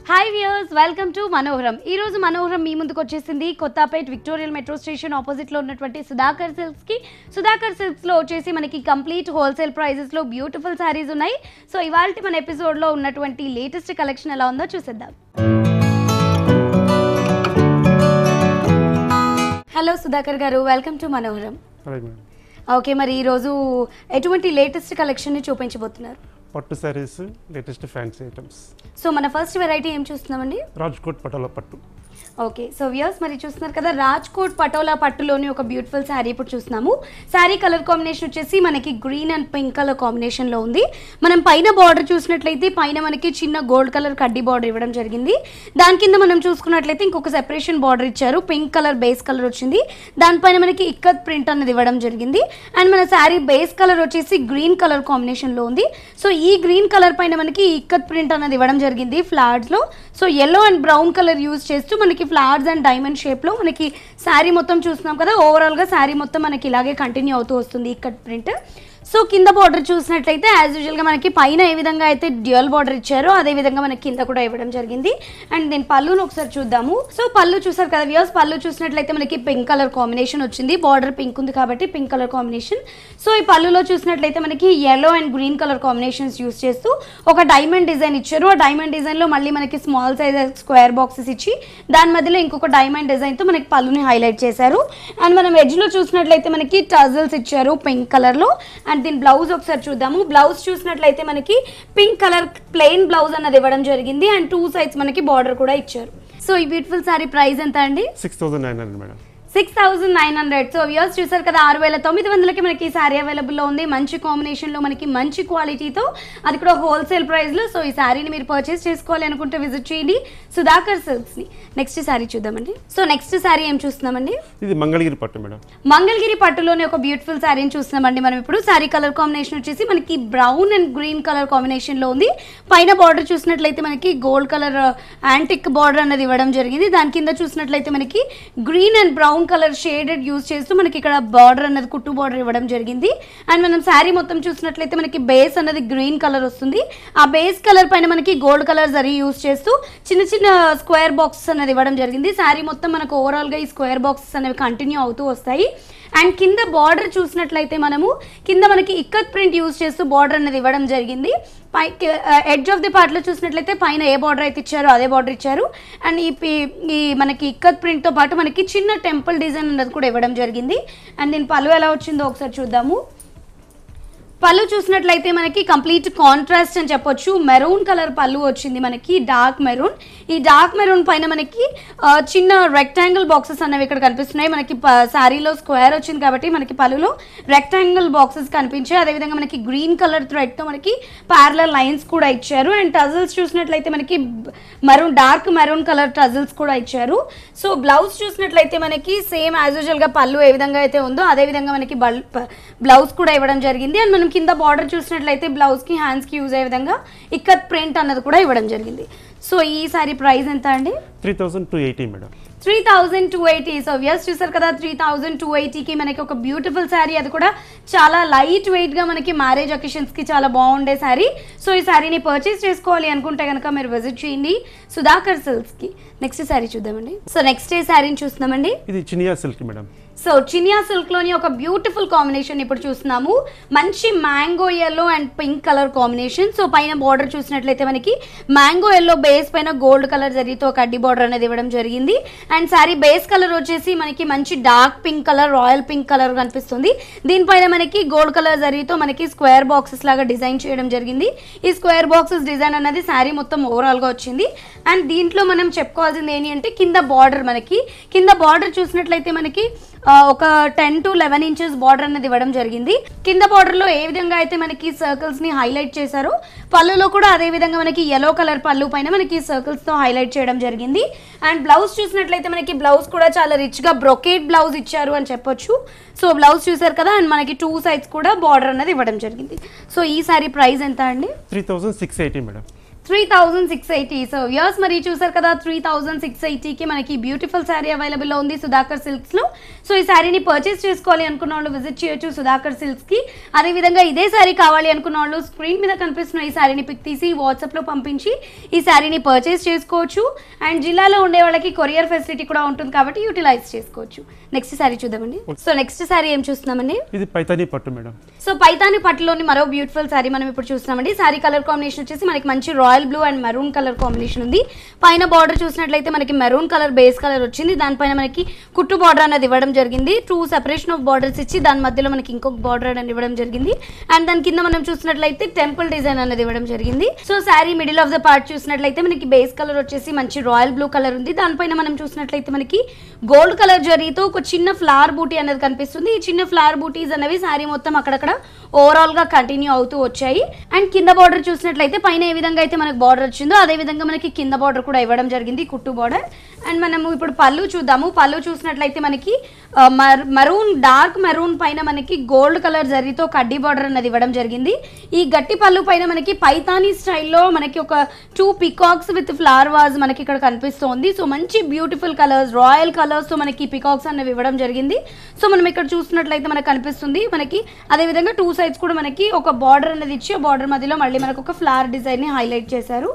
Hi viewers, welcome to మనోహరం. ఈ రోజు మనోహరం మీ ముందుకు వచ్చేసింది కొత్తపేట్ విక్టోరియల్ మెట్రో స్టేషన్ ఆపోజిట్ లో ఉన్నటువంటి సుధాకర్ సిల్క్స్ కి. సుధాకర్ సిల్క్స్ లో వచ్చేసి మనకి కంప్లీట్ హోల్సేల్ ప్రైజెస్ లో బ్యూటిఫుల్ సారీస్ ఉన్నాయి. సో ఇవాల్టి మన ఎపిసోడ్ లో ఉన్నటువంటి లేటెస్ట్ కలెక్షన్ ఎలా ఉందో చూసేద్దాం. హలో సుధాకర్ గారు, వెల్కమ్ టు మనోహరం. ఓకే, మరి ఈ రోజు ఎటువంటి లేటెస్ట్ కలెక్షన్ ని చూపించబోతున్నారు? పట్టు saris, latest fancy items. So మన ఫస్ట్ వెరైటీ ఏం చూస్తున్నామండి? రాజ్కోట్ పటోలా పట్టు. ఓకే, సో వ్యూయర్స్ మరి చూస్తున్నారు కదా, రాజ్కోట్ పటోలా పట్టులోని ఒక బ్యూటిఫుల్ శారీ ఇప్పుడు చూస్తున్నాము. శారీ కలర్ కాంబినేషన్ వచ్చేసి మనకి గ్రీన్ అండ్ పింక్ కలర్ కాంబినేషన్లో ఉంది. మనం పైన బార్డర్ చూసినట్లయితే పైన మనకి చిన్న గోల్డ్ కలర్ కడ్డీ బార్డర్ ఇవ్వడం జరిగింది. దాని కింద మనం చూసుకున్నట్లయితే ఇంకొక సెపరేషన్ బార్డర్ ఇచ్చారు, పింక్ కలర్ బేస్ కలర్ వచ్చింది. దానిపైన మనకి ఇక్కత్ ప్రింట్ అనేది ఇవ్వడం జరిగింది. అండ్ మన శారీ బేస్ కలర్ వచ్చేసి గ్రీన్ కలర్ కాంబినేషన్లో ఉంది. సో ఈ గ్రీన్ కలర్ పైన మనకి ఇక్కత్ ప్రింట్ అనేది ఇవ్వడం జరిగింది ఫ్లవర్స్లో. So yellow and brown colour use చేస్తూ మనకి ఫ్లవర్స్ అండ్ డైమండ్ షేప్లో మనకి శారీ మొత్తం చూస్తున్నాం కదా. ఓవరాల్గా శారీ మొత్తం మనకి ఇలాగే కంటిన్యూ అవుతూ వస్తుంది ఇక్కత్ ప్రింట్. సో కింద బార్డర్ చూసినట్లయితే యాజ్ యూజువల్గా మనకి పైన ఏ విధంగా అయితే డ్యూయల్ బార్డర్ ఇచ్చారో అదే విధంగా మనకి కింద కూడా ఇవ్వడం జరిగింది. అండ్ నేను పళ్ళును ఒకసారి చూద్దాము. సో పళ్ళు చూసారు కదా వ్యూయర్స్, పళ్ళు చూసినట్లయితే మనకి పింక్ కలర్ కాంబినేషన్ వచ్చింది. బార్డర్ పింక్ ఉంది కాబట్టి పింక్ కలర్ కాంబినేషన్. సో ఈ పళ్ళులో చూసినట్లయితే మనకి yellow and green colour combinations use చేస్తూ ఒక డైమండ్ డిజైన్ ఇచ్చారు. ఆ డైమండ్ డిజైన్లో మళ్ళీ మనకి స్మాల్ సైజ్ స్క్వేర్ బాక్సెస్ ఇచ్చి దాని మధ్యలో ఇంకొక డైమండ్ డిజైన్తో మనకి పళ్ళుని హైలైట్ చేశారు. అండ్ మనం ఎడ్జ్లో చూసినట్లయితే మనకి టజల్స్ ఇచ్చారు పింక్ కలర్లో. అండ్ దీని బ్లౌజ్ ఒకసారి చూద్దాము. బ్లౌజ్ చూసినట్లయితే మనకి పింక్ కలర్ ప్లెయిన్ బ్లౌజ్ అన్నది ఇవ్వడం జరిగింది. అండ్ 2 సైడ్స్ మనకి బార్డర్ కూడా ఇచ్చారు. సో ఈ బ్యూటిఫుల్ సారీ ప్రైస్ ఎంత అండి? 6900 మేడం. 6900. సో వ్యూయర్స్ చూసారు కదా, 6900కి మనకి ఈ శారీ అవైలబుల్లో ఉంది. మంచి కాంబినేషన్లో మనకి మంచి క్వాలిటీతో, అది కూడా హోల్సేల్ ప్రైస్లో. సో ఈ శారీని మీరు పర్చేస్ చేసుకోవాలి అనుకుంటే విజిట్ చేయండి సుధాకర్ సిల్క్స్ని. నెక్స్ట్ శారీ చూద్దామండి. సో నెక్స్ట్ శారీ ఏం చూస్తున్నామండి? ఇది మంగళగిరి పట్టు మేడం. మంగళగిరి పట్టులోనే ఒక బ్యూటిఫుల్ శారీని చూస్తున్నామండి మనం ఇప్పుడు. శారీ కలర్ కాంబినేషన్ వచ్చేసి మనకి బ్రౌన్ అండ్ గ్రీన్ కలర్ కాంబినేషన్లో ఉంది. పైన బార్డర్ చూసినట్లయితే మనకి గోల్డ్ కలర్ యాంటిక్ బార్డర్ అనేది ఇవ్వడం జరిగింది. దాని కింద చూసినట్లయితే మనకి green and brown colour shaded use చేస్తూ మనకి ఇక్కడ బార్డర్ అన్నది కుట్టు బార్డర్ ఇవ్వడం జరిగింది. అండ్ మనం శారీ మొత్తం చూసినట్లయితే మనకి బేస్ అన్నది గ్రీన్ కలర్ వస్తుంది. ఆ బేస్ కలర్ పైన మనకి గోల్డ్ కలర్ జరీ యూజ్ చేస్తూ చిన్న చిన్న స్క్వేర్ బాక్సెస్ అనేది ఇవ్వడం జరిగింది. శారీ మొత్తం మనకు ఓవరాల్గా ఈ స్క్వేర్ బాక్సెస్ అనేవి కంటిన్యూ అవుతూ వస్తాయి. అండ్ కింద బార్డర్ చూసినట్లయితే మనము కింద మనకి ఇక్కత్ ప్రింట్ యూజ్ చేస్తూ బార్డర్ అనేది ఇవ్వడం జరిగింది. ఎడ్జ్ ఆఫ్ ది పార్ట్లో చూసినట్లయితే పైన ఏ బార్డర్ అయితే ఇచ్చారో అదే బార్డర్ ఇచ్చారు. అండ్ ఈ మనకి ఇక్కత్ ప్రింట్తో పాటు మనకి చిన్న టెంపుల్ డిజైన్ అన్నది కూడా ఇవ్వడం జరిగింది. అండ్ దీని పళ్ళు ఎలా వచ్చిందో ఒకసారి చూద్దాము. పళ్ళు చూసినట్లయితే మనకి కంప్లీట్ కాంట్రాస్ట్ అని చెప్పొచ్చు. మెరూన్ కలర్ పళ్ళు వచ్చింది మనకి, డార్క్ మెరూన్. ఈ డార్క్ మెరూన్ పైన మనకి చిన్న రెక్టాంగిల్ బాక్సెస్ అనేవి ఇక్కడ కనిపిస్తున్నాయి. మనకి శారీలో స్క్వేర్ వచ్చింది కాబట్టి మనకి పళ్ళులో రెక్టాంగిల్ బాక్సెస్ కనిపించాయి. అదేవిధంగా మనకి గ్రీన్ కలర్ థ్రెడ్తో మనకి ప్యారలల్ లైన్స్ కూడా ఇచ్చారు. అండ్ టజల్స్ చూసినట్లయితే మనకి డార్క్ మెరూన్ కలర్ టజల్స్ కూడా ఇచ్చారు. సో బ్లౌజ్ చూసినట్లయితే మనకి సేమ్ యాజ్ యూజువల్గా పళ్ళు ఏ విధంగా అయితే ఉందో అదే విధంగా మనకి బ్లౌజ్ కూడా ఇవ్వడం జరిగింది. అండ్ మనం కింద బార్డర్ చూసినట్లయితే బ్లౌజ్కి హ్యాండ్స్కి యూజ్ అయ్యే విధంగా ఇక్కత్ ప్రింట్ అన్నది కూడా ఇవ్వడం జరిగింది. సో ఈ సారీ ప్రైస్ ఎంత అండి? 3280 మేడం. 3280. సో వ్యూయర్స్ చూసారు కదా, 3280కి మనకి ఒక బ్యూటిఫుల్ శారీ, అది కూడా చాలా లైట్ వెయిట్గా మనకి మ్యారేజ్ ఒకేషన్స్కి చాలా బాగుండే శారీ. సో ఈ శారీని పర్చేస్ చేసుకోవాలి అనుకుంటే కనుక మీరు విజిట్ చేయండి సుధాకర్ సిల్క్స్కి. నెక్స్ట్ శారీ చూద్దామండి. సో నెక్స్ట్ ఏ శారీని చూస్తున్నామండి? ఇది Chiniya silk madam. So Chiniya సిల్క్లోని ఒక బ్యూటిఫుల్ కాంబినేషన్ ఇప్పుడు చూస్తున్నాము. మంచి mango yellow and pink colour combination. So పైన బార్డర్ చూసినట్లయితే మనకి మ్యాంగో ఎల్లో బేస్ పైన గోల్డ్ కలర్ జరీతో కడ్డీ బార్డర్ అనేది ఇవ్వడం జరిగింది. అండ్ శారీ బేస్ కలర్ వచ్చేసి మనకి మంచి dark pink colour, royal pink colour కనిపిస్తుంది. దీనిపైన మనకి గోల్డ్ కలర్ జరీతో మనకి స్క్వేర్ బాక్సెస్ లాగా డిజైన్ చేయడం జరిగింది. ఈ స్క్వేర్ బాక్సెస్ డిజైన్ అనేది శారీ మొత్తం ఓవరాల్గా వచ్చింది. అండ్ దీంట్లో మనం చెప్పుకోవాల్సింది ఏంటి అంటే కింద బార్డర్ చూసినట్లయితే మనకి ఒక 10 to 11 ఇంచెస్ బార్డర్ అనేది ఇవ్వడం జరిగింది. కింద బార్డర్లో ఏ విధంగా అయితే మనకి సర్కిల్స్ని హైలైట్ చేశారో పళ్ళులో కూడా అదే విధంగా మనకి ఎల్లో కలర్ పళ్ళు పైన మనకి సర్కిల్స్తో హైలైట్ చేయడం జరిగింది. అండ్ బ్లౌజ్ చూసినట్లయితే మనకి బ్లౌజ్ కూడా చాలా రిచ్గా బ్రొకేట్ బ్లౌజ్ ఇచ్చారు అని చెప్పొచ్చు. సో బ్లౌజ్ చూసారు కదా, అండ్ మనకి 2 సైడ్స్ కూడా బార్డర్ అనేది ఇవ్వడం జరిగింది. సో ఈ సారీ ప్రైస్ ఎంత అండి? 3680 మేడం. 3680. సో వ్యూస్ మరి చూసారు కదా 3680కి మనకి బ్యూటిఫుల్ శారీ అవైలబుల్ లో ఉంది సుధాకర్ సిల్క్స్ లో. సో ఈ శారీని పర్చేస్ చేసుకోవాలి అనుకున్న వాళ్ళు విజిట్ చేయొచ్చు సుధాకర్ సిల్క్స్ కి. అదే విధంగా ఇదే శారీ కావాలి అనుకున్న వాళ్ళు స్క్రీన్ మీద కనిపిస్తున్న ఈ శారీని పిక్ తీసి వాట్సాప్ లో పంపించి ఈ శారీని పర్చేస్ చేసుకోవచ్చు. అండ్ జిల్లాలో ఉండే వాళ్ళకి కొరియర్ ఫెసిలిటీ కూడా ఉంటుంది కాబట్టి యూటిలైజ్ చేసుకోవచ్చు. నెక్స్ట్ శారీ చూద్దామండి. సో నెక్స్ట్ శారీ ఏం చూస్తున్నామండి? ఇది పైతానీ పట్టు మేడం. సో పైతానీ పట్టులోని మరో బ్యూటిఫుల్ శారీ మనం ఇప్పుడు చూస్తున్నామండి. శారీ కలర్ కాంబినేషన్ వచ్చేసి మనకి మంచి royal blue and maroon colour combination ఉంది. పైన బార్డర్ చూసినట్లయితే మనకి మెరూన్ కలర్ బేస్ కలర్ వచ్చింది. దానిపైన మనకి కుట్టు బార్డర్ అనేది ఇవ్వడం జరిగింది. 2 సెపరేషన్ ఆఫ్ బార్డర్స్ ఇచ్చి దాని మధ్యలో మనకి ఇంకొక బార్డర్ అనేది ఇవ్వడం జరిగింది. అండ్ దాని కింద మనం చూసినట్లయితే టెంపుల్ డిజైన్ అనేది ఇవ్వడం జరిగింది. So sari middle of the part చూసినట్లయితే మనకి బేస్ కలర్ వచ్చేసి మంచి రాయల్ బ్లూ కలర్ ఉంది. దానిపైన మనం చూసినట్లయితే మనకి గోల్డ్ కలర్ జరీతో ఒక చిన్న ఫ్లవర్ బూటీ అనేది కనిపిస్తుంది. ఈ చిన్న ఫ్లవర్ బూటీస్ అనేవి శారీ మొత్తం అక్కడక్కడ ఓవరాల్ గా కంటిన్యూ అవుతూ వచ్చాయి. అండ్ కింద బార్డర్ చూసినట్లయితే పైన ఏ విధంగా అయితే మనకి బార్డర్ వచ్చిందో అదే విధంగా మనకి కింద బార్డర్ కూడా ఇవ్వడం జరిగింది, కుట్టు బార్డర్. అండ్ మనము ఇప్పుడు పళ్ళు చూద్దాము. పళ్ళు చూసినట్లయితే మనకి మరూన్ డార్క్ మెరూన్ పైన మనకి గోల్డ్ కలర్ జరీతో కడ్డీ బార్డర్ అనేది ఇవ్వడం జరిగింది. ఈ గట్టి పళ్ళు పైన మనకి పైతానీ స్టైల్లో మనకి ఒక 2 పికాక్స్ విత్ ఫ్లవర్ వాజ్ మనకి ఇక్కడ కనిపిస్తోంది. సో మంచి బ్యూటిఫుల్ కలర్స్, రాయల్ కలర్స్ తో మనకి పికాక్స్ అనేవి ఇవ్వడం జరిగింది. సో మనం ఇక్కడ చూసినట్లయితే మనకు కనిపిస్తుంది. మనకి అదే విధంగా 2 సైడ్స్ కూడా మనకి ఒక బార్డర్ అనేది ఇచ్చి బార్డర్ మధ్యలో మళ్ళీ మనకు ఒక ఫ్లవర్ డిజైన్ ని హైలైట్ చేశారు.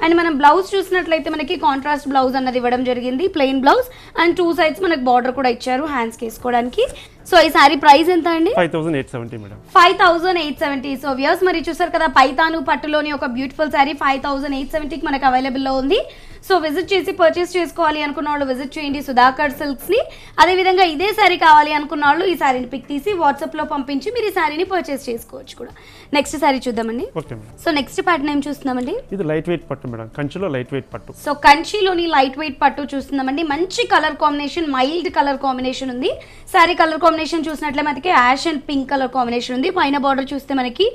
అండ్ మనం బ్లౌజ్ చూసినట్లయితే మనకి కాంట్రాస్ట్ బ్లౌజ్ అన్నది ఇవ్వడం జరిగింది, ప్లెయిన్ బ్లౌజ్. అండ్ 2 సైడ్స్ మనకి బార్డర్ కూడా ఇచ్చారు హ్యాండ్స్ వేసుకోవడానికి. సో ఈ సారీ ప్రైస్ ఎంత అండి? 5870 మేడం. 5870. సో వ్యూస్ మరి చూసారు కదా పైతాను పట్టులోని ఒక బ్యూటిఫుల్ సారీ 5870కి మనకు అవైలబుల్ లో ఉంది. సో విజిట్ చేసి పర్చేస్ చేసుకోవాలి అనుకున్న వాళ్ళు విజిట్ చేయండి సుధాకర్ సిల్క్స్ ని. అదే విధంగా ఇదే సారీ కావాలి అనుకున్న వాళ్ళు ఈ సారీని పిక్ తీసి వాట్సాప్ లో పంపించి మీరు ఈ సారీని పర్చేస్ చేసుకోవచ్చు కూడా. నెక్స్ట్ సారీ చూద్దామండి. Okay madam. So next pattern ఏం చూస్తున్నామండి? ఇది లైట్ వెయిట్ పట్టు మేడం, కంచిలో లైట్ వెయిట్ పట్టు. సో కంచిలోని లైట్ వెయిట్ పట్టు చూస్తున్నామండి. మంచి colour combination, mild colour combination ఉంది. సారీ కలర్ కాంబినేషన్ చూసినట్లే మనకి ash and pink colour combination ఉంది. పైన బార్డర్ చూస్తే మనకి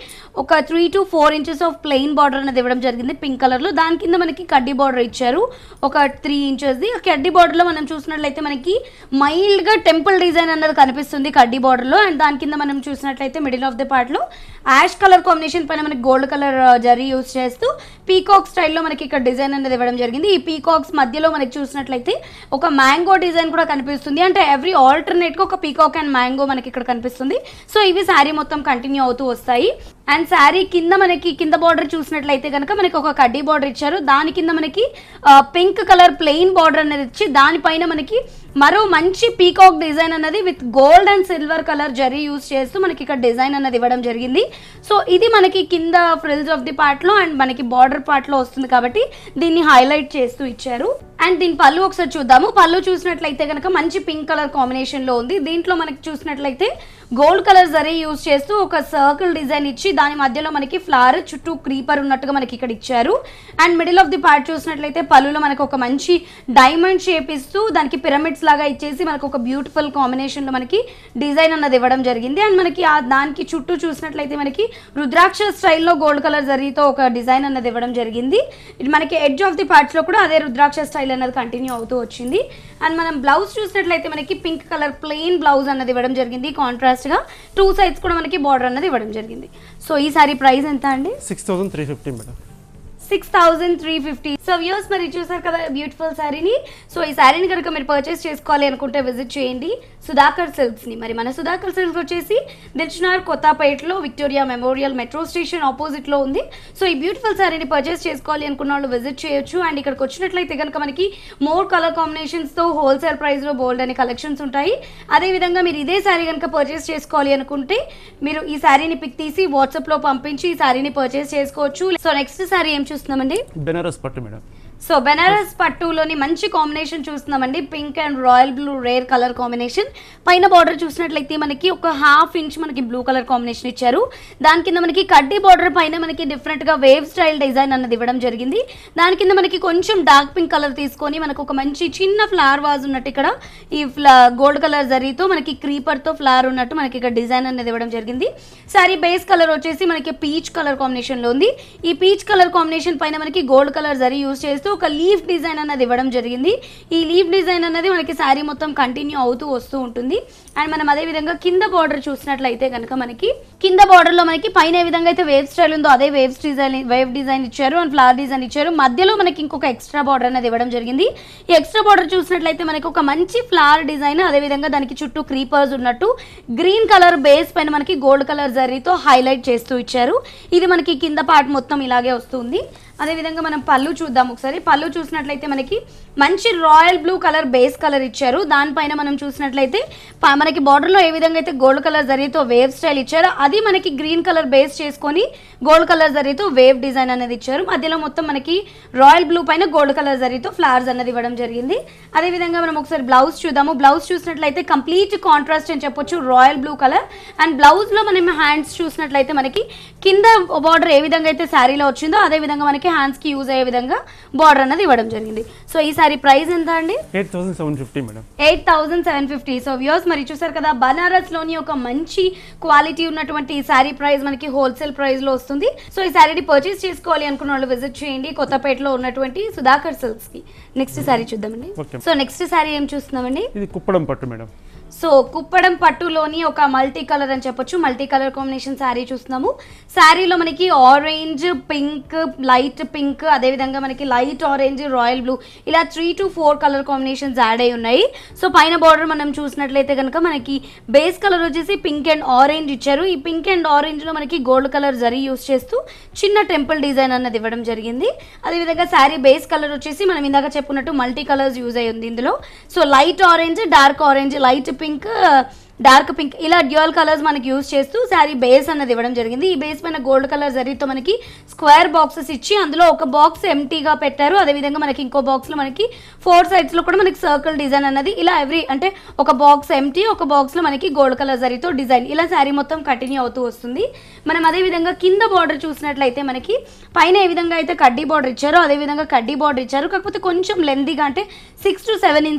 ఒక 3 to 4 inches of plain border అనేది ఇవ్వడం జరిగింది పింక్ కలర్ లో. దాని కింద మనకి కడ్డీ బార్డర్ ఇచ్చారు ఒక 3 ఇంచెస్ ది. కడ్డీ బార్డర్ లో మనం చూసినట్లయితే మనకి మైల్డ్ గా టెంపుల్ డిజైన్ అన్నది కనిపిస్తుంది కడ్డీ బార్డర్ లో. అండ్ దాని కింద మనం చూసినట్లయితే మిడిల్ ఆఫ్ ద పార్ట్ లో యాష్ కలర్ కాంబినేషన్ పైన మనకి గోల్డ్ కలర్ జరీ యూస్ చేస్తూ పీకాక్ స్టైల్లో మనకి ఇక్కడ డిజైన్ అనేది ఇవ్వడం జరిగింది. ఈ పీకాక్స్ మధ్యలో మనకి చూసినట్లయితే ఒక మ్యాంగో డిజైన్ కూడా కనిపిస్తుంది. అంటే ఎవ్రీ ఆల్టర్నేట్ గా ఒక పీకాక్ అండ్ మ్యాంగో మనకి ఇక్కడ కనిపిస్తుంది. సో ఇవి శారీ మొత్తం కంటిన్యూ అవుతూ వస్తాయి. అండ్ శారీ కింద మనకి కింద బార్డర్ చూసినట్లయితే కనుక మనకి ఒక కడ్డీ బార్డర్ ఇచ్చారు. దాని కింద మనకి పింక్ కలర్ ప్లెయిన్ బార్డర్ అనేది ఇచ్చి దానిపైన మనకి మరో మంచి పీకాక్ డిజైన్ అన్నది with gold and silver colour zari use చేస్తూ మనకి ఇక్కడ డిజైన్ అన్నది ఇవ్వడం జరిగింది. సో ఇది మనకి కింద ఫ్రిల్స్ ఆఫ్ ది పార్ట్ లో అండ్ మనకి బార్డర్ పార్ట్ లో వస్తుంది కాబట్టి దీన్ని హైలైట్ చేస్తూ ఇచ్చారు. అండ్ దీని పళ్ళు ఒకసారి చూద్దాము. పళ్ళు చూసినట్లయితే కనుక మంచి పింక్ కలర్ కాంబినేషన్ లో ఉంది. దీంట్లో మనకి చూసినట్లయితే గోల్డ్ కలర్ జరీ యూస్ చేస్తూ ఒక సర్కిల్ డిజైన్ ఇచ్చి దాని మధ్యలో మనకి ఫ్లవర్ చుట్టూ క్రీపర్ ఉన్నట్టుగా మనకి ఇక్కడ ఇచ్చారు. And middle of the part చూసినట్లయితే పళ్ళులో మనకి ఒక మంచి డైమండ్ షేప్ ఇస్తూ దానికి పిరమిడ్స్ లాగా ఇచ్చేసి మనకు ఒక బ్యూటిఫుల్ కాంబినేషన్ లో మనకి డిజైన్ అన్నది ఇవ్వడం జరిగింది. అండ్ మనకి దానికి చుట్టూ చూసినట్లయితే మనకి రుద్రాక్ష స్టైల్లో గోల్డ్ కలర్ జరీతో ఒక డిజైన్ అన్నది ఇవ్వడం జరిగింది. ఇది మనకి ఎడ్జ్ ఆఫ్ ది పార్ట్స్ లో కూడా అదే రుద్రాక్ష స్టైల్ అన్నది కంటిన్యూ అవుతూ వచ్చింది. అండ్ మనం బ్లౌజ్ చూసినట్లయితే మనకి పింక్ కలర్ ప్లెయిన్ బ్లౌజ్ అన్నది ఇవ్వడం జరిగింది. కాంట్రాస్ట్ గా 2 సైడ్స్ కూడా మనకి బార్డర్ అన్నది ఇవ్వడం జరిగింది. సో ఈ సారీ ప్రైస్ ఎంత అండి? 6350 మేడం. 6350. సో వ్యూస్ మరి చూసారు కదా బ్యూటిఫుల్ శారీని. సో ఈ శారీని కనుక మీరు పర్చేస్ చేసుకోవాలి అనుకుంటే విజిట్ చేయండి సుధాకర్ సిల్క్స్ ని. మరి మన సుధాకర్ సిల్క్స్ వచ్చేసి దిల్చునార్ కొత్తపేటలో Victoria Memorial metro station opposite లో ఉంది. సో ఈ బ్యూటిఫుల్ శారీని పర్చేస్ చేసుకోవాలి అనుకున్న వాళ్ళు విజిట్ చేయొచ్చు. అండ్ ఇక్కడికి వచ్చినట్లయితే కనుక మనకి మోర్ కలర్ కాంబినేషన్స్ తో హోల్సేల్ ప్రైస్ లో బోల్డ్ అనే కలెక్షన్స్ ఉంటాయి. అదే విధంగా మీరు ఇదే శారీ కనుక పర్చేస్ చేసుకోవాలి అనుకుంటే మీరు ఈ శారీని పిక్ తీసి వాట్సాప్ లో పంపించి ఈ శారీని పర్చేస్ చేసుకోవచ్చు. సో నెక్స్ట్ శారీ ఏం చూస్తున్నామండి? బెనారస్ పట్టు మేడం. సో బెనారస్ పట్టులోని మంచి కాంబినేషన్ చూస్తున్నామండి. Pink and royal blue rare colour combination. పైన బార్డర్ చూసినట్లయితే మనకి ఒక 1/2 ఇంచ్ మనకి బ్లూ కలర్ కాంబినేషన్ ఇచ్చారు. దాని కింద మనకి కడ్డీ బార్డర్ పైన మనకి డిఫరెంట్ గా వేవ్ స్టైల్ డిజైన్ అన్నది ఇవ్వడం జరిగింది. దాని కింద మనకి కొంచెం డార్క్ పింక్ కలర్ తీసుకొని మనకు ఒక మంచి చిన్న ఫ్లవర్ వాజ్ ఉన్నట్టు ఇక్కడ ఈ గోల్డ్ కలర్ జరీతో మనకి క్రీపర్ తో ఫ్లవర్ ఉన్నట్టు మనకి ఇక్కడ డిజైన్ అన్నది ఇవ్వడం జరిగింది. సారీ బేస్ కలర్ వచ్చేసి మనకి పీచ్ కలర్ కాంబినేషన్ లో ఉంది. ఈ పీచ్ కలర్ కాంబినేషన్ పైన మనకి గోల్డ్ కలర్ జరీ యూస్ చేస్తూ ఒక లీఫ్ డిజైన్ అన్నది ఇవ్వడం జరిగింది. ఈ లీఫ్ డిజైన్ అన్నది మనకి శారీ మొత్తం కంటిన్యూ అవుతూ వస్తూ ఉంటుంది. అండ్ మనం అదే విధంగా కింద బార్డర్ చూసినట్లయితే కనుక మనకి కింద బార్డర్ లో మనకి పైన ఏ విధంగా అయితే వేవ్ స్టైల్ ఉందో అదే వేవ్ డిజైన్ ఇచ్చారు అండ్ ఫ్లవర్ డిజైన్ ఇచ్చారు. మధ్యలో మనకి ఇంకొక ఎక్స్ట్రా బార్డర్ అనేది ఇవ్వడం జరిగింది. ఈ ఎక్స్ట్రా బార్డర్ చూసినట్లయితే మనకి ఒక మంచి ఫ్లవర్ డిజైన్, అదే విధంగా దానికి చుట్టూ క్రీపర్స్ ఉన్నట్టు గ్రీన్ కలర్ బేస్ పైన మనకి గోల్డ్ కలర్ జరీతో హైలైట్ చేస్తూ ఇచ్చారు. ఇది మనకి కింద పార్ట్ మొత్తం ఇలాగే వస్తుంది. అదేవిధంగా మనం పళ్ళు చూద్దాం ఒకసారి. పళ్ళు చూసినట్లయితే మనకి మంచి royal blue colour base colour ఇచ్చారు. దానిపైన మనం చూసినట్లయితే మనకి బార్డర్లో ఏ విధంగా అయితే గోల్డ్ కలర్ జరీతో వేవ్ స్టైల్ ఇచ్చారో అది మనకి గ్రీన్ కలర్ బేస్ చేసుకొని గోల్డ్ కలర్ జరీతో వేవ్ డిజైన్ అనేది ఇచ్చారు. మధ్యలో మొత్తం మనకి రాయల్ బ్లూ పైన గోల్డ్ కలర్ జరీతో ఫ్లవర్స్ అనేది ఇవ్వడం జరిగింది. అదేవిధంగా మనం ఒకసారి బ్లౌజ్ చూద్దాము. బ్లౌజ్ చూసినట్లయితే కంప్లీట్ కాంట్రాస్ట్ అని చెప్పొచ్చు, రాయల్ బ్లూ కలర్. అండ్ బ్లౌజ్లో మనం హ్యాండ్స్ చూసినట్లయితే మనకి కింద బార్డర్ ఏ విధంగా అయితే శారీలో వచ్చిందో అదే విధంగా మనకి హ్యాండ్స్ కి యూజ్ అయ్యే విధంగా బార్డర్ అనేది ఇవ్వడం జరిగింది. సో ఈ సారీ ప్రైస్ ఎంత అండి? 8750 మేడం. 8750. సో వ్యూస్ మరి చూసారు కదా, బనారస్ లోని ఒక మంచి క్వాలిటీ ఉన్నటువంటి ఈ సారీ ప్రైస్ మనకి హోల్సేల్ ప్రైస్ లో వస్తుంది. సో ఈ సారీని పర్చేస్ చేసుకోవాలి అనుకున్న వాళ్ళు విజిట్ చేయండి కొత్తపేటలో ఉన్నటువంటి సుధాకర్ సిల్క్స్ కి. నెక్స్ట్ సారీ చూద్దామండి. సో నెక్స్ట్ సారీ ఏం చూస్తున్నామండి? ఇది కుప్పడం పట్టు మేడం. సో కుప్పడం పట్టులోని ఒక మల్టీ కలర్ అని చెప్పొచ్చు, మల్టీ కలర్ కాంబినేషన్ శారీ చూస్తున్నాము. శారీలో మనకి ఆరెంజ్, పింక్, లైట్ పింక్, అదేవిధంగా మనకి లైట్ ఆరెంజ్, రాయల్ బ్లూ, ఇలా 3 to 4 కలర్ కాంబినేషన్స్ యాడ్ అయి ఉన్నాయి. సో పైన బార్డర్ మనం చూసినట్లయితే కనుక మనకి బేస్ కలర్ వచ్చేసి పింక్ అండ్ ఆరెంజ్ ఇచ్చారు. ఈ పింక్ అండ్ ఆరెంజ్ లో మనకి గోల్డ్ కలర్ జరీ యూస్ చేస్తూ చిన్న టెంపుల్ డిజైన్ అన్నది ఇవ్వడం జరిగింది. అదేవిధంగా శారీ బేస్ కలర్ వచ్చేసి మనం ఇందాక చెప్పుకున్నట్టు మల్టీ కలర్స్ యూజ్ అయ్యి ఉంది ఇందులో. So light orange, dark orange, light pink, dark pink, ఇలా డ్యూయల్ కలర్స్ మనకి యూజ్ చేస్తూ శారీ బేస్ అన్నది ఇవ్వడం జరిగింది. ఈ బేస్ పైన గోల్డ్ కలర్ జరీతో మనకి స్క్వేర్ బాక్సెస్ ఇచ్చి అందులో ఒక బాక్స్ ఎంటీగా పెట్టారు. అదేవిధంగా మనకి ఇంకో బాక్స్ లో మనకి 4 sides లో కూడా మనకి సర్కిల్ డిజైన్ అన్నది ఇలా అంటే ఒక బాక్స్ ఎంటీ, ఒక బాక్స్ లో మనకి గోల్డ్ కలర్ జరీతో డిజైన్, ఇలా శారీ మొత్తం కంటిన్యూ అవుతూ వస్తుంది. మనం అదే విధంగా కింద బార్డర్ చూసినట్లయితే మనకి పైన ఏ విధంగా అయితే కడ్డీ బార్డర్ ఇచ్చారో అదే విధంగా కడ్డీ బార్డర్ ఇచ్చారు. కాకపోతే కొంచెం లెంతీగా, అంటే 6 to 7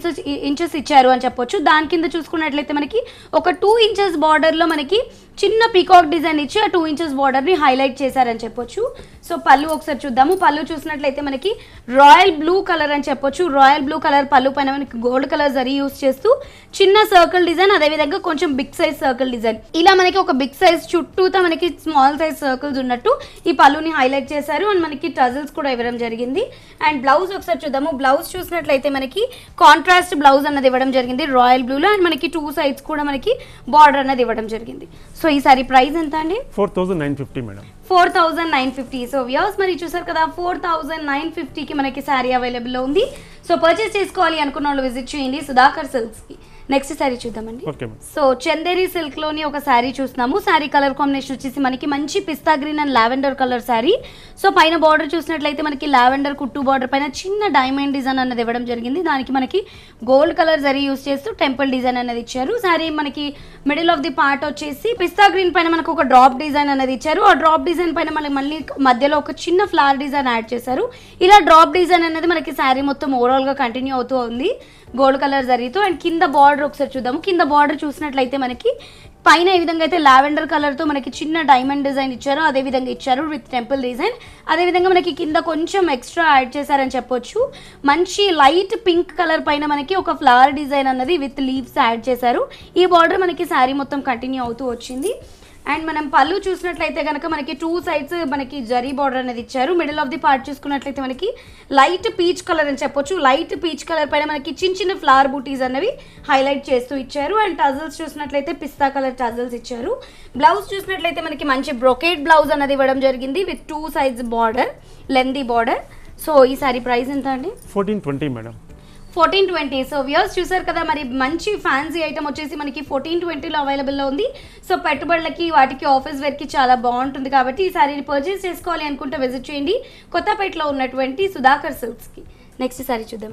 inches ఇచ్చారు అని చెప్పొచ్చు. దాని కింద చూసుకున్నట్లయితే మనకి ఒక 2 inches బార్డర్ లో మనకి చిన్న పీకాక్ డిజైన్ ఇచ్చి ఆ 2 inches బార్డర్ ని హైలైట్ చేశారని చెప్పొచ్చు. సో పళ్ళు ఒకసారి చూద్దాము. పళ్ళు చూసినట్లయితే మనకి రాయల్ బ్లూ కలర్ అని చెప్పొచ్చు. రాయల్ బ్లూ కలర్ పళ్ళు పైన మనకి గోల్డ్ కలర్ జరీ యూస్ చేస్తూ చిన్న సర్కిల్ డిజైన్, అదే విధంగా కొంచెం బిగ్ సైజ్ సర్కిల్ డిజైన్, ఇలా మనకి ఒక బిగ్ సైజ్ చుట్టూతో మనకి స్మాల్ సైజ్ సర్కిల్స్ ఉన్నట్టు ఈ పళ్ళుని హైలైట్ చేశారు. అండ్ మనకి టజల్స్ కూడా ఇవ్వడం జరిగింది. అండ్ బ్లౌజ్ ఒకసారి చూద్దాము. బ్లౌజ్ చూసినట్లయితే మనకి కాంట్రాస్ట్ బ్లౌజ్ అన్నది ఇవ్వడం జరిగింది రాయల్ బ్లూలో. అండ్ మనకి 2 sides కూడా మనకి బార్డర్ అన్నది ఇవ్వడం జరిగింది. సో ఈ సారీ ప్రైస్ ఎంత అండి? 4950 మేడం. 4950. సో వ్యూస్ మరి చూసారు కదా, 4950 కి మనకి శారీ అవైలబుల్ ఉంది. సో పర్చేస్ చేసుకోవాలి అనుకున్న వాళ్ళు విజిట్ చేయండి సుధాకర్ సిల్క్స్ కి. నెక్స్ట్ శారీ చూద్దామండి. సో చందేరి సిల్క్ లోని ఒక శారీ చూస్తున్నాము. శారీ కలర్ కాంబినేషన్ వచ్చేసి మనకి మంచి pista green and lavender colour sari. So పైన బార్డర్ చూసినట్లయితే మనకి లావెండర్ కుట్టు బార్డర్ పైన చిన్న డైమండ్ డిజైన్ అన్నది ఇవ్వడం జరిగింది. దానికి మనకి గోల్డ్ కలర్ జరీ యూస్ చేస్తూ టెంపుల్ డిజైన్ అనేది ఇచ్చారు. శారీ మనకి మిడిల్ ఆఫ్ ది పార్ట్ వచ్చేసి పిస్తా గ్రీన్ పైన మనకు ఒక డ్రాప్ డిజైన్ అనేది ఇచ్చారు. ఆ డ్రాప్ డిజైన్ పైన మనకి మళ్ళీ మధ్యలో ఒక చిన్న ఫ్లవర్ డిజైన్ యాడ్ చేశారు. ఇలా డ్రాప్ డిజైన్ అనేది మనకి శారీ మొత్తం ఓవరాల్ గా కంటిన్యూ అవుతూ ఉంది గోల్డ్ కలర్ జరీతో. అండ్ కింద బార్డర్ ఒకసారి చూద్దాము. కింద బార్డర్ చూసినట్లయితే మనకి పైన ఏ విధంగా అయితే లావెండర్ కలర్ తో మనకి చిన్న డైమండ్ డిజైన్ ఇచ్చారో అదే విధంగా ఇచ్చారు విత్ టెంపుల్ డిజైన్. అదే విధంగా మనకి కింద కొంచెం ఎక్స్ట్రా యాడ్ చేశారని చెప్పొచ్చు. మంచి లైట్ పింక్ కలర్ పైన మనకి ఒక ఫ్లవర్ డిజైన్ అన్నది విత్ లీవ్స్ యాడ్ చేశారు. ఈ బార్డర్ మనకి శారీ మొత్తం కంటిన్యూ అవుతూ వచ్చింది. అండ్ మనం పళ్ళు చూసినట్లయితే కనుక మనకి 2 sides మనకి జరీ బార్డర్ అనేది ఇచ్చారు. మిడిల్ ఆఫ్ ది పార్ట్ చూసుకున్నట్లయితే మనకి లైట్ పీచ్ కలర్ అని చెప్పొచ్చు. లైట్ పీచ్ కలర్ పైన మనకి చిన్న చిన్న ఫ్లవర్ బూటీస్ అనేవి హైలైట్ చేస్తూ ఇచ్చారు. అండ్ టజల్స్ చూసినట్లయితే పిస్తా కలర్ టజల్స్ ఇచ్చారు. బ్లౌజ్ చూసినట్లయితే మనకి మంచి బ్రొకేట్ బ్లౌజ్ అనేది ఇవ్వడం జరిగింది with 2 sides border, lengthy border. So ఈ సారీ ప్రైస్ ఎంత అండి? 1420 మేడం. 1420. సో వ్యూస్ చూసారు కదా, మరి మంచి ఫ్యాన్సీ ఐటమ్ వచ్చేసి మనకి 1420లో అవైలబుల్లో ఉంది. సో పెట్టుబడులకి వాటికి ఆఫీస్ వేర్కి చాలా బాగుంటుంది కాబట్టి ఈ సారీని పర్చేస్ చేసుకోవాలి అనుకుంటే విజిట్ చేయండి కొత్తపేటలో ఉన్నటువంటి సుధాకర్ సిల్క్స్ కి. నెక్స్ట్ సారీ చూద్దాం.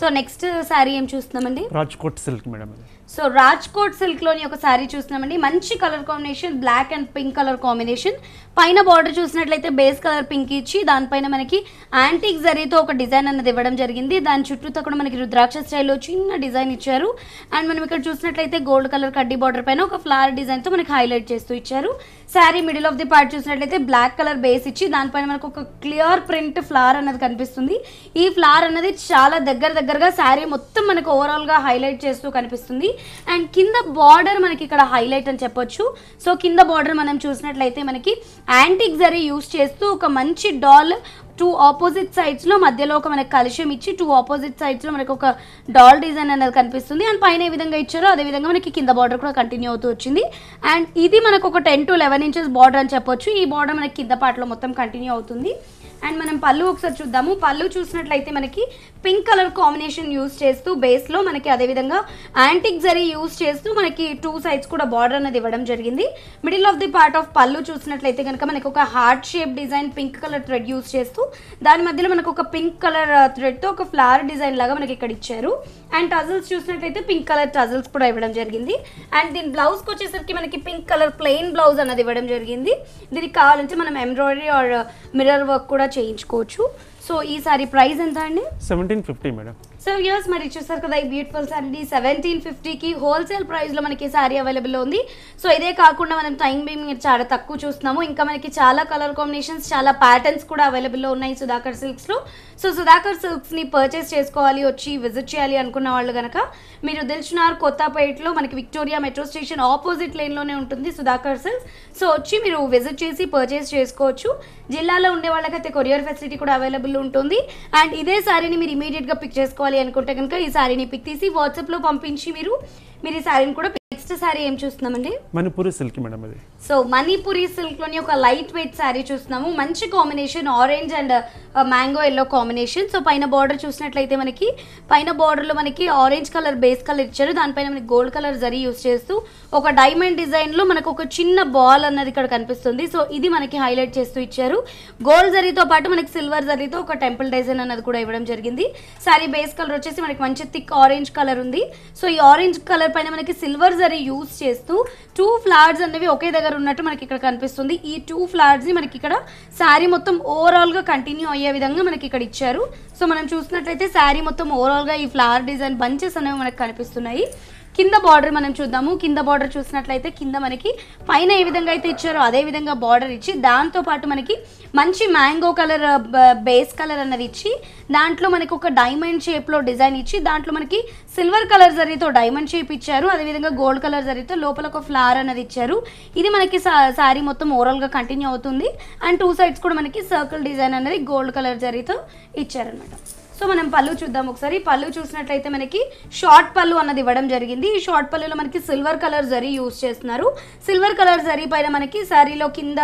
సో నెక్స్ట్ సారీ ఏం చూస్తున్నామండి? Rajkot silk madam. So Rajkot silk లోని ఒక శారీ చూస్తున్నామండి. మంచి colour combination, black and pink colour combination. పైన బార్డర్ చూసినట్లయితే బేస్ కలర్ పింక్ ఇచ్చి దానిపైన మనకి యాంటిక్ జరీతో ఒక డిజైన్ అన్నది ఇవ్వడం జరిగింది. దాని చుట్టూతో కూడా మనకి రుద్రాక్ష స్టైల్లో చిన్న డిజైన్ ఇచ్చారు. అండ్ మనం ఇక్కడ చూసినట్లయితే గోల్డ్ కలర్ కడ్డీ బార్డర్ పైన ఒక ఫ్లవర్ డిజైన్ తో మనకి హైలైట్ చేస్తూ ఇచ్చారు. Sari middle of the part చూసినట్లయితే బ్లాక్ కలర్ బేస్ ఇచ్చి దానిపైన మనకు ఒక క్లియర్ ప్రింట్ ఫ్లవర్ అన్నది కనిపిస్తుంది. ఈ ఫ్లవర్ అన్నది చాలా దగ్గరగా శారీ మొత్తం మనకు ఓవరాల్ గా హైలైట్ చేస్తూ కనిపిస్తుంది. అండ్ కింద బార్డర్ మనకి ఇక్కడ హైలైట్ అని చెప్పొచ్చు. సో కింద బార్డర్ మనం చూసినట్లయితే మనకి యాంటిక్ జరీ యూస్ చేస్తూ ఒక మంచి డాల్, టూ ఆపోజిట్ సైడ్స్ లో మధ్యలో ఒక మనకి కలుషం ఇచ్చి టూ ఆపోజిట్ సైడ్స్ లో మనకి ఒక డాల్ డిజైన్ అనేది కనిపిస్తుంది. అండ్ పైన ఏ విధంగా ఇచ్చారో అదే విధంగా మనకి కింద బార్డర్ కూడా కంటిన్యూ అవుతూ వచ్చింది. అండ్ ఇది మనకు ఒక 10 to 11 inches బార్డర్ అని చెప్పొచ్చు. ఈ బార్డర్ మనకి కింద పార్ట్లో మొత్తం కంటిన్యూ అవుతుంది. అండ్ మనం పళ్ళు ఒకసారి చూద్దాము. పళ్ళు చూసినట్లయితే మనకి పింక్ కలర్ కాంబినేషన్ యూస్ చేస్తూ బేస్లో మనకి అదేవిధంగా యాంటిక్ జరీ యూస్ చేస్తూ మనకి 2 sides కూడా బార్డర్ అనేది ఇవ్వడం జరిగింది. Middle of the part of పళ్ళు చూసినట్లయితే కనుక మనకి ఒక heart shape design pink colour thread use చేస్తూ దాని మధ్యలో మనకు ఒక పింక్ కలర్ థ్రెడ్తో ఒక ఫ్లవర్ డిజైన్ లాగా మనకి ఇక్కడ ఇచ్చారు. అండ్ టజల్స్ చూసినట్లయితే పింక్ కలర్ టజల్స్ కూడా ఇవ్వడం జరిగింది. అండ్ దీని బ్లౌజ్కి వచ్చేసరికి మనకి పింక్ కలర్ ప్లెయిన్ బ్లౌజ్ అన్నది ఇవ్వడం జరిగింది. దీనికి కావాలంటే మనం ఎంబ్రాయిడరీ ఆర్ మిర్రర్ వర్క్ కూడా చేయించుకోవచ్చు. సో ఈ సారీ ప్రైస్ ఎంత అండి? 1750 మేడం. సో వ్యూస్ మరి చూసారు కదా ఈ బ్యూటిఫుల్ సారీ 1750కి హోల్సేల్ ప్రైస్లో మనకి సారీ అవైలబుల్ ఉంది. సో ఇదే కాకుండా మనం టైం బీమ్ చాలా తక్కువ చూస్తున్నాము. ఇంకా మనకి చాలా కలర్ కాంబినేషన్స్, చాలా ప్యాటర్న్స్ కూడా అవైలబుల్లో ఉన్నాయి సుధాకర్ సిల్క్స్లో. సో సుధాకర్ సిల్క్స్ని పర్చేస్ చేసుకోవాలి, వచ్చి విజిట్ చేయాలి అనుకున్న వాళ్ళు కనుక మీరు దిల్చునార్ కొత్తపేటలో మనకి విక్టోరియా మెట్రో స్టేషన్ ఆపోజిట్ లైన్లోనే ఉంటుంది సుధాకర్ సిల్క్స్. సో వచ్చి మీరు విజిట్ చేసి పర్చేస్ చేసుకోవచ్చు. జిల్లాలో ఉండే వాళ్ళకైతే కొరియర్ ఫెసిలిటీ కూడా అవైలబుల్ ఉంటుంది. అండ్ ఇదే సారీని మీరు ఇమీడియట్గా పిక్ చేసుకోవాలి అనుకుంటే కనుక ఈ సారీని పిక్ తీసి వాట్సాప్లో పంపించి మీరు ఈ సారీని కూడా. నెక్స్ట్ సారీ ఏం చూస్తున్నామండి? మణిపూరి సిల్క్ మేడం అది. సో మణిపూరి సిల్క్ లోని ఒక లైట్ వెయిట్ సారీ చూస్తున్నాము. మంచి combination, orange and mango yellow combination. So పైన బార్డర్ చూసినట్లయితే మనకి పైన బార్డర్లో మనకి ఆరెంజ్ కలర్ బేస్ కలర్ ఇచ్చారు. దానిపైన మనకి గోల్డ్ కలర్ జరీ యూస్ చేస్తూ ఒక డైమండ్ డిజైన్లో మనకు ఒక చిన్న బాల్ అన్నది ఇక్కడ కనిపిస్తుంది. సో ఇది మనకి హైలైట్ చేస్తూ ఇచ్చారు. గోల్డ్ జరీతో పాటు మనకి సిల్వర్ జరీతో ఒక టెంపుల్ డిజైన్ అన్నది కూడా ఇవ్వడం జరిగింది. సారీ బేస్ కలర్ వచ్చేసి మనకి మంచి థిక్ ఆరెంజ్ కలర్ ఉంది. సో ఈ ఆరెంజ్ కలర్ పైన మనకి సిల్వర్ జరీ యూస్ చేస్తూ 2 ఫ్లవర్స్ అనేవి ఒకే దగ్గర ఉన్నట్టు మనకి ఇక్కడ కనిపిస్తుంది. ఈ 2 ఫ్లవర్స్ ని మనకి ఇక్కడ శారీ మొత్తం ఓవరాల్ గా కంటిన్యూ అయ్యే విధంగా మనకి ఇక్కడ ఇచ్చారు. సో మనం చూసినట్లయితే శారీ మొత్తం ఓవరాల్ గా ఈ ఫ్లవర్ డిజైన్ బంచెస్ అనేవి మనకి కనిపిస్తున్నాయి. కింద బార్డర్ మనం చూద్దాము. కింద బార్డర్ చూసినట్లయితే కింద మనకి పైన ఏ విధంగా అయితే ఇచ్చారో అదే విధంగా బార్డర్ ఇచ్చి దాంతో పాటు మనకి మంచి మ్యాంగో కలర్ బేస్ కలర్ అన్నది ఇచ్చి దాంట్లో మనకి ఒక డైమండ్ షేప్లో డిజైన్ ఇచ్చి దాంట్లో మనకి సిల్వర్ కలర్ జరీతో డైమండ్ షేప్ ఇచ్చారు. అదేవిధంగా గోల్డ్ కలర్ జరీతో లోపల ఒక ఫ్లవర్ అన్నది ఇచ్చారు. ఇది మనకి శారీ మొత్తం ఓవరాల్గా కంటిన్యూ అవుతుంది. అండ్ 2 sides కూడా మనకి సర్కిల్ డిజైన్ అనేది గోల్డ్ కలర్ జరీతో ఇచ్చారనమాట. సో మనం పళ్ళు చూద్దాం ఒకసారి. పళ్ళు చూసినట్లయితే మనకి షార్ట్ పళ్ళు అన్నది ఇవ్వడం జరిగింది. ఈ షార్ట్ పళ్ళులో మనకి సిల్వర్ కలర్ జరీ యూస్ చేస్తున్నారు. సిల్వర్ కలర్ జరీ పైన మనకి శారీలో కింద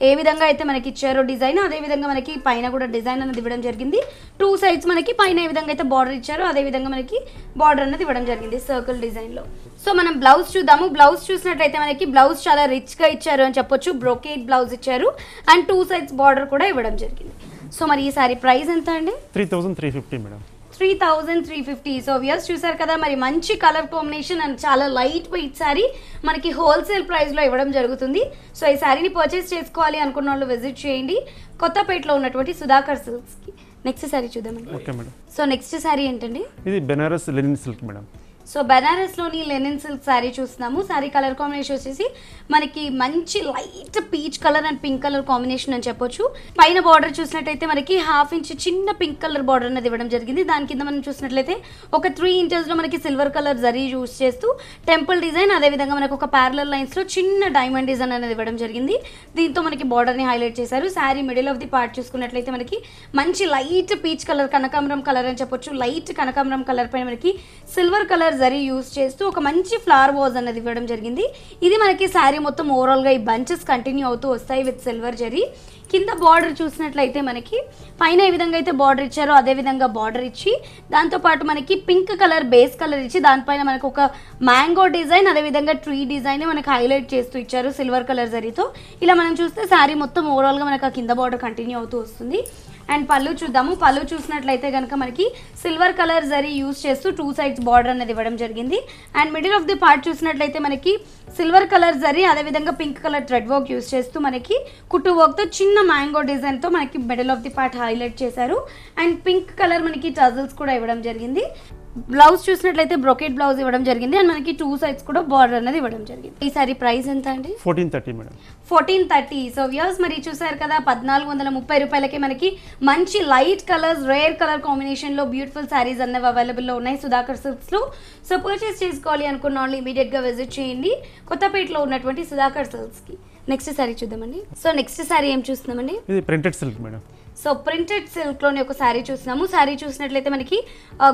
ఏ విధంగా అయితే మనకి ఇచ్చారో డిజైన్ అదే విధంగా మనకి పైన కూడా డిజైన్ అన్నది ఇవ్వడం జరిగింది. 2 sides మనకి పైన ఏ విధంగా అయితే బార్డర్ ఇచ్చారో అదే విధంగా మనకి బార్డర్ అన్నది ఇవ్వడం జరిగింది సర్కిల్ డిజైన్లో. సో మనం బ్లౌజ్ చూద్దాము. బ్లౌజ్ చూసినట్లయితే మనకి బ్లౌజ్ చాలా రిచ్గా ఇచ్చారు అని చెప్పొచ్చు. బ్రోకేడ్ బ్లౌజ్ ఇచ్చారు అండ్ 2 sides బార్డర్ కూడా ఇవ్వడం జరిగింది. సో మరి ఈ సారీ ప్రైస్ ఎంత అండి? 3350 మేడం. 3350. సో వ్యూయర్స్ చూసారు కదా మరి మంచి కలర్ కాంబినేషన్ అండ్ చాలా లైట్ వెయిట్ సారీ మనకి హోల్సేల్ ప్రైస్లో ఇవ్వడం జరుగుతుంది. సో ఈ సారీని పర్చేస్ చేసుకోవాలి అనుకున్న వాళ్ళు విజిట్ చేయండి కొత్తపేటలో ఉన్నటువంటి సుధాకర్ సిల్క్స్కి. నెక్స్ట్ సారీ చూద్దామండి. Okay madam. So next sari ఏంటండి? ఇది Banaras linen silk madam. So బెనారస్లోని లెనిన్ సిల్క్ శారీ చూస్తున్నాము. శారీ కలర్ కాంబినేషన్ వచ్చేసి మనకి మంచి light peach colour and pink colour combination అని చెప్పొచ్చు. పైన బార్డర్ చూసినట్లయితే మనకి 1/2 inch చిన్న పింక్ కలర్ బార్డర్ అనేది ఇవ్వడం జరిగింది. దాని కింద మనం చూసినట్లయితే ఒక 3 inches మనకి సిల్వర్ కలర్ జరీ యూస్ చేస్తూ టెంపుల్ డిజైన్ అదేవిధంగా మనకు ఒక ప్యారలల్ లైన్స్లో చిన్న డైమండ్ డిజైన్ అనేది ఇవ్వడం జరిగింది. దీంతో మనకి బార్డర్ని హైలైట్ చేశారు. Sari middle of the part చూసుకున్నట్లయితే మనకి మంచి లైట్ పీచ్ కలర్ కనకాంబరం కలర్ అని చెప్పొచ్చు. లైట్ కనకాంబరం కలర్ పైన మనకి సిల్వర్ కలర్ జరీ యూస్ చేస్తూ ఒక మంచి ఫ్లవర్ వాజ్ అన్నది ఇవ్వడం జరిగింది. ఇది మనకి శారీ మొత్తం ఓవరాల్గా ఈ బంచెస్ కంటిన్యూ అవుతూ వస్తాయి విత్ సిల్వర్ జరీ. కింద బార్డర్ చూసినట్లయితే మనకి పైన ఏ విధంగా అయితే బార్డర్ ఇచ్చారో అదే విధంగా బార్డర్ ఇచ్చి దాంతోపాటు మనకి పింక్ కలర్ బేస్ కలర్ ఇచ్చి దానిపైన మనకు ఒక మ్యాంగో డిజైన్ అదేవిధంగా ట్రీ డిజైన్ మనకి హైలైట్ చేస్తూ ఇచ్చారు సిల్వర్ కలర్ జరీతో. ఇలా మనం చూస్తే శారీ మొత్తం ఓవరాల్గా మనకు ఆ కింద బార్డర్ కంటిన్యూ అవుతూ వస్తుంది. అండ్ పళ్ళు చూద్దాము. పళ్ళు చూసినట్లయితే కనుక మనకి సిల్వర్ కలర్ జరీ యూస్ చేస్తూ 2 sides బార్డర్ అనేది ఇవ్వడం జరిగింది. And middle of the part చూసినట్లయితే మనకి సిల్వర్ కలర్ జరీ, అదేవిధంగా pink colour thread work use చేస్తూ మనకి కుట్టు వర్క్తో చిన్న మ్యాంగో డిజైన్తో మనకి middle of the part highlight చేశారు. అండ్ పింక్ కలర్ మనకి టజల్స్ కూడా ఇవ్వడం జరిగింది. బ్లౌజ్ చూసినట్లయితే బ్రొకెట్ బ్లౌజ్ ఇవ్వడం జరిగింది. అండ్ మనకి 2 sides కూడా బార్డర్ అనేది ఇవ్వడం జరిగింది. ఈ సారీ ప్రైస్ ఎంత అండి? 1430 మేడం. 1430. సో వ్యూస్ మరి చూసారు కదా, 1430 రూపాయలకి మనకి మంచి లైట్ కలర్స్, రేర్ కలర్ కాంబినేషన్లో బ్యూటిఫుల్ శారీస్ అన్నవి అవైలబుల్లో ఉన్నాయి సుధాకర్ సిల్క్స్లో. సో పర్చేస్ చేసుకోవాలి అనుకున్న వాళ్ళు ఇమీడియట్గా విజిట్ చేయండి కొత్తపేటలో ఉన్నటువంటి సుధాకర్ సిల్క్స్కి. నెక్స్ట్ శారీ చూద్దామండి. సో నెక్స్ట్ శారీ ఏం చూస్తున్నామండి? ఇది printed silk madam. So printed సిల్క్లోని ఒక శారీ చూస్తున్నాము. శారీ చూసినట్లయితే మనకి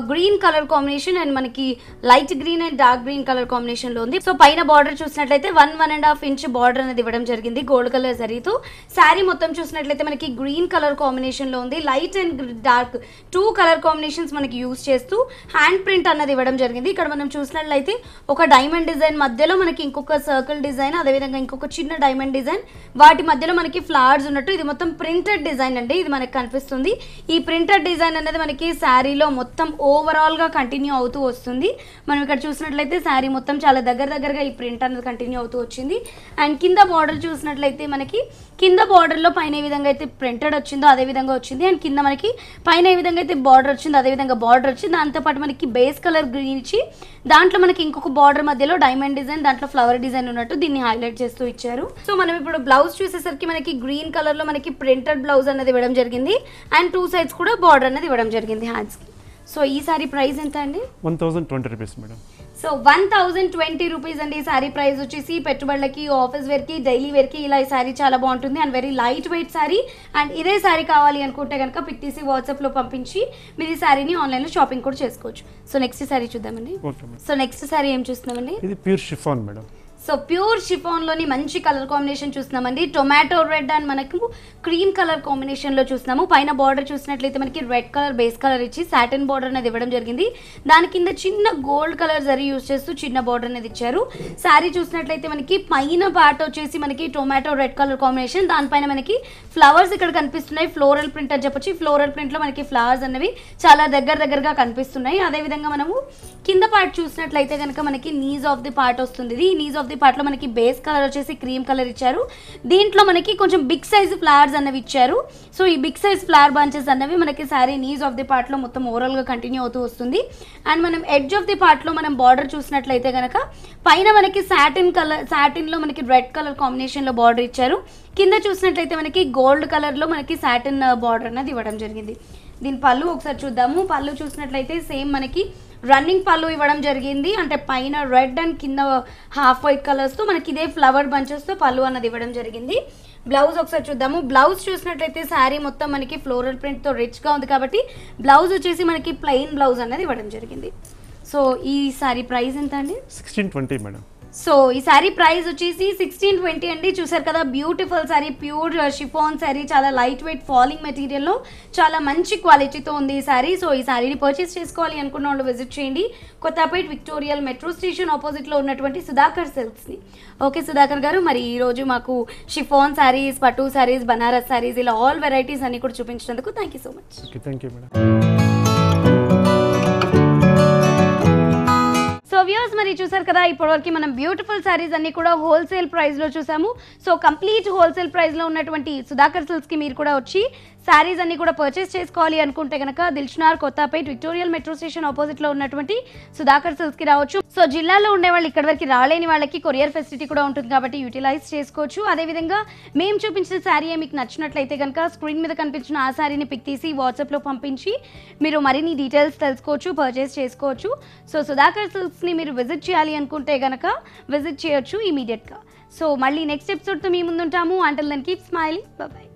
గ్రీన్ కలర్ కాంబినేషన్ అండ్ మనకి light green and dark green colour కాంబినేషన్లో ఉంది. సో పైన బార్డర్ చూసినట్లయితే 1.5 ఇంచ్ బార్డర్ అనేది ఇవ్వడం జరిగింది గోల్డ్ కలర్ జరీతో. శారీ మొత్తం చూసినట్లయితే మనకి గ్రీన్ కలర్ కాంబినేషన్లో ఉంది. Light and dark 2 colour combinations మనకి యూస్ చేస్తూ హ్యాండ్ ప్రింట్ అన్నది ఇవ్వడం జరిగింది. ఇక్కడ మనం చూసినట్లయితే ఒక డైమండ్ డిజైన్ మధ్యలో మనకి ఇంకొక సర్కిల్ డిజైన్, అదేవిధంగా ఇంకొక చిన్న డైమండ్ డిజైన్, వాటి మధ్యలో మనకి ఫ్లవర్స్ ఉన్నట్టు ఇది మొత్తం ప్రింటెడ్ డిజైన్ అండి. ఇది మనకి కనిపిస్తుంది. ఈ ప్రింటెడ్ డిజైన్ అనేది మనకి శారీలో మొత్తం ఓవరాల్ గా కంటిన్యూ అవుతూ వస్తుంది. మనం ఇక్కడ చూసినట్లయితే శారీ మొత్తం చాలా దగ్గరగా ఈ ప్రింట్ అనేది కంటిన్యూ అవుతూ వచ్చింది. అండ్ కింద బార్డర్ చూసినట్లయితే మనకి కింద బార్డర్ లో పైన ఏ విధంగా అయితే ప్రింటెడ్ వచ్చిందో అదే విధంగా వచ్చింది. అండ్ కింద మనకి పైన ఏ విధంగా అయితే బార్డర్ వచ్చిందో అదే విధంగా బార్డర్ వచ్చింది. దాంతోపాటు మనకి బేస్ కలర్ గ్రీన్ ఇచ్చి దాంట్లో మనకి ఇంకొక బార్డర్ మధ్యలో డైమండ్ డిజైన్, దాంట్లో ఫ్లవర్ డిజైన్ ఉన్నట్టు దీన్ని హైలైట్ చేస్తూ ఇచ్చారు. సో మనం ఇప్పుడు బ్లౌజ్ చూసేసరికి మనకి గ్రీన్ కలర్ లో మనకి ప్రింటెడ్ బ్లౌజ్ అనేది ఇవ్వడం జరిగింది. అండ్ 2 sides కూడా బార్డర్ అనేది ఇవ్వడం జరిగింది హ్యాండ్స్ కి. సో ఈ సారీ ప్రైస్ ఎంత అండి? 1020 రూపీస్ మేడం. సో 1020 రూపీస్ అండి. ఈ సారీ ప్రైస్ వచ్చేసి పెట్టుబడులకి, ఆఫీస్ వేర్కి, డైలీ వేర్కి ఇలా ఈ సారీ చాలా బాగుంటుంది. And very light weight sorry. And ఇదే సారీ కావాలి అనుకుంటే కనుక పిక్ తీసి వాట్సాప్లో పంపించి మీరు ఈ సారీని ఆన్లైన్లో షాపింగ్ కూడా చేసుకోవచ్చు. సో నెక్స్ట్ సారీ చూద్దామండి. సో నెక్స్ట్ సారీ ఏం చూస్తున్నామండి? ఇది pure chiffon madam. So pure షిఫాన్లోని మంచి కలర్ కాంబినేషన్ చూస్తున్నామండి. టొమాటో రెడ్ అండ్ మనకు క్రీమ్ కలర్ కాంబినేషన్లో చూస్తున్నాము. పైన బార్డర్ చూసినట్లయితే మనకి రెడ్ కలర్ బేస్ కలర్ ఇచ్చి సాటిన్ బార్డర్ అనేది ఇవ్వడం జరిగింది. దాని కింద చిన్న గోల్డ్ కలర్ జరీ యూస్ చేస్తూ చిన్న బార్డర్ అనేది ఇచ్చారు. శారీ చూసినట్లయితే మనకి పైన పార్ట్ వచ్చేసి మనకి టొమాటో రెడ్ కలర్ కాంబినేషన్, దానిపైన మనకి ఫ్లవర్స్ ఇక్కడ కనిపిస్తున్నాయి. ఫ్లోరల్ ప్రింట్ అని చెప్పొచ్చు. ఫ్లోరల్ ప్రింట్లో మనకి ఫ్లవర్స్ అనేవి చాలా దగ్గరగా కనిపిస్తున్నాయి. అదేవిధంగా మనము కింద పార్ట్ చూసినట్లయితే కనుక మనకి నీజ్ ఆఫ్ ది పార్ట్ వస్తుంది. ఈ నీజ్ ఆఫ్ ది పార్ట్ లో మనకి బేస్ కలర్ వచ్చేసి క్రీమ్ కలర్ ఇచ్చారు. దీంట్లో మనకి కొంచెం బిగ్ సైజ్ ఫ్లవర్స్ అనేవి ఇచ్చారు. సో ఈ బిగ్ సైజ్ ఫ్లవర్ బంచెస్ అనేవి మనకి సారీ నీజ్ ఆఫ్ ది పార్ట్ లో మొత్తం ఓవరాల్ గా కంటిన్యూ అవుతూ వస్తుంది. అండ్ మనం ఎడ్జ్ ఆఫ్ ది పార్ట్ లో మనం బార్డర్ చూసినట్లయితే కనుక పైన మనకి సాటిన్ లో మనకి రెడ్ కలర్ కాంబినేషన్ లో బార్డర్ ఇచ్చారు. కింద చూసినట్లయితే మనకి గోల్డ్ కలర్ లో మనకి సాటిన్ బార్డర్ అనేది ఇవ్వడం జరిగింది. దీని పళ్ళు ఒకసారి చూద్దాము. పళ్ళు చూసినట్లయితే సేమ్ మనకి రన్నింగ్ పళ్ళు ఇవ్వడం జరిగింది. అంటే పైన రెడ్ అండ్ కింద హాఫ్ వైట్ కలర్స్తో మనకి ఇదే ఫ్లవర్ బంచెస్తో పళ్ళు అన్నది ఇవ్వడం జరిగింది. బ్లౌజ్ ఒకసారి చూద్దాము. బ్లౌజ్ చూసినట్లయితే శారీ మొత్తం మనకి ఫ్లోరల్ ప్రింట్తో రిచ్గా ఉంది కాబట్టి బ్లౌజ్ వచ్చేసి మనకి ప్లెయిన్ బ్లౌజ్ అనేది ఇవ్వడం జరిగింది. సో ఈ సారీ ప్రైస్ ఎంత అండి? 1620 మేడం. సో ఈ సారీ ప్రైస్ వచ్చేసి 1620 అండి. చూసారు కదా, beautiful sorry, pure chiffon sorry, చాలా లైట్ వెయిట్ ఫాలింగ్ మెటీరియల్లో చాలా మంచి క్వాలిటీతో ఉంది ఈ సారీ. సో ఈ సారీని పర్చేస్ చేసుకోవాలి అనుకున్న వాళ్ళు విజిట్ చేయండి కొత్తపేట విక్టోరియల్ మెట్రో స్టేషన్ ఆపోజిట్లో ఉన్నటువంటి సుధాకర్ సిల్క్స్ని. ఓకే సుధాకర్ గారు, మరి ఈరోజు మాకు షిఫాన్ సారీస్, పట్టు సారీస్, బనారస్ సారీస్ ఇలా ఆల్ వెరైటీస్ అన్ని కూడా చూపించినందుకు thank you so much. Thank you madam. So views మరి చూసారు కదా, ఇప్పటివరకు మనం బ్యూటిఫుల్ సారీస్ అన్ని కూడా హోల్సేల్ ప్రైస్లో చూసాము. సో కంప్లీట్ హోల్సేల్ ప్రైస్లో ఉన్నటువంటి సుధాకర్ సిల్క్స్కి మీరు కూడా వచ్చి సారీస్ అన్ని కూడా పర్చేస్ చేసుకోవాలి అనుకుంటే కనుక దిల్షునార్ కొత్తపేట విక్టోరియల్ మెట్రో స్టేషన్ ఆపోజిట్లో ఉన్నటువంటి సుధాకర్ సిల్క్స్కి రావచ్చు. సో జిల్లాలో ఉండే వాళ్ళు ఇక్కడ వరకు రాలేని వాళ్ళకి కొరియర్ ఫెసిలిటీ కూడా ఉంటుంది కాబట్టి యూటిలైజ్ చేసుకోవచ్చు. అదేవిధంగా మేము చూపించిన శారీ మీకు నచ్చినట్లయితే కనుక స్క్రీన్ మీద కనిపించిన ఆ శారీని పిక్ తీసి వాట్సాప్లో పంపించి మీరు మరిన్ని డీటెయిల్స్ తెలుసుకోవచ్చు, పర్చేస్ చేసుకోవచ్చు. సో సుధాకర్ సిల్క్స్ని మీరు విజిట్ చేయాలి అనుకుంటే కనుక విజిట్ చేయొచ్చు ఇమీడియట్గా. సో మళ్ళీ నెక్స్ట్ ఎపిసోడ్తో మీ ముందుంటాము. Until then keep smiling. Bye by.